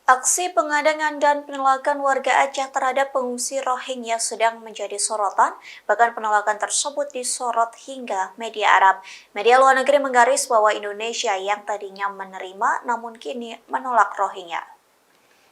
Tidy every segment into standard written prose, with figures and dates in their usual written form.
Aksi pengadangan dan penolakan warga Aceh terhadap pengungsi Rohingya sedang menjadi sorotan, bahkan penolakan tersebut disorot hingga media Arab. Media luar negeri menggaris bahwa Indonesia yang tadinya menerima namun kini menolak Rohingya.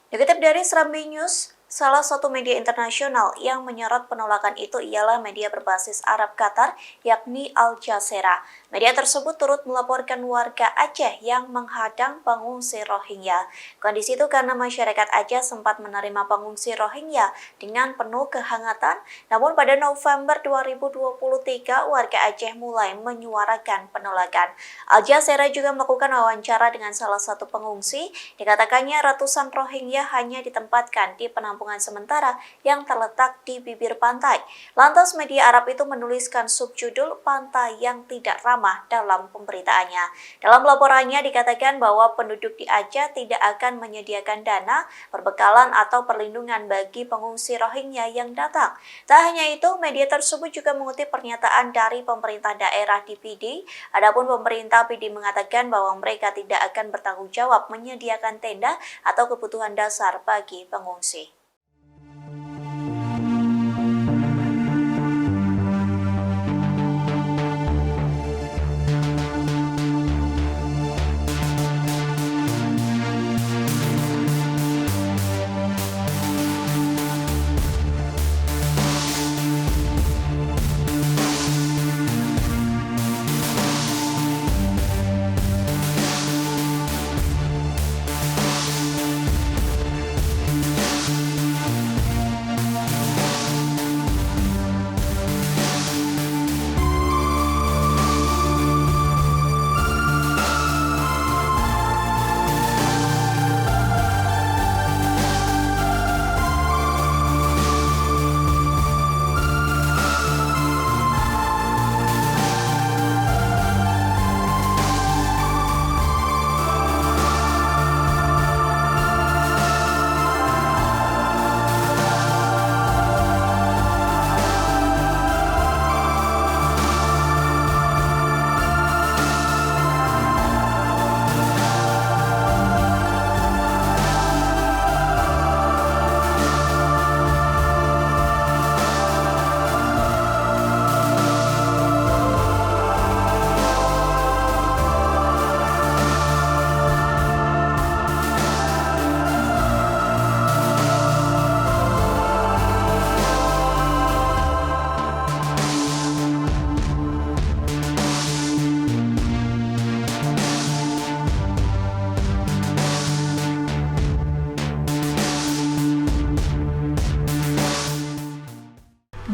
Dikutip dari Serambi News, salah satu media internasional yang menyorot penolakan itu ialah media berbasis Arab Qatar, yakni Al Jazeera. Media tersebut turut melaporkan warga Aceh yang menghadang pengungsi Rohingya. Kondisi itu karena masyarakat Aceh sempat menerima pengungsi Rohingya dengan penuh kehangatan, namun pada November 2023 warga Aceh mulai menyuarakan penolakan. Al Jazeera juga melakukan wawancara dengan salah satu pengungsi. Dikatakannya ratusan Rohingya hanya ditempatkan di penampungan sementara yang terletak di bibir pantai. Lantas media Arab itu menuliskan subjudul "Pantai yang Tidak Ramah" dalam pemberitaannya. Dalam laporannya dikatakan bahwa penduduk di Aceh tidak akan menyediakan dana, perbekalan atau perlindungan bagi pengungsi Rohingya yang datang. Tak hanya itu, media tersebut juga mengutip pernyataan dari pemerintah daerah di PD. Adapun pemerintah PD mengatakan bahwa mereka tidak akan bertanggung jawab menyediakan tenda atau kebutuhan dasar bagi pengungsi.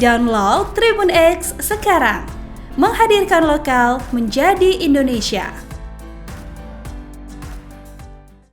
Download Tribun X sekarang, menghadirkan lokal menjadi Indonesia.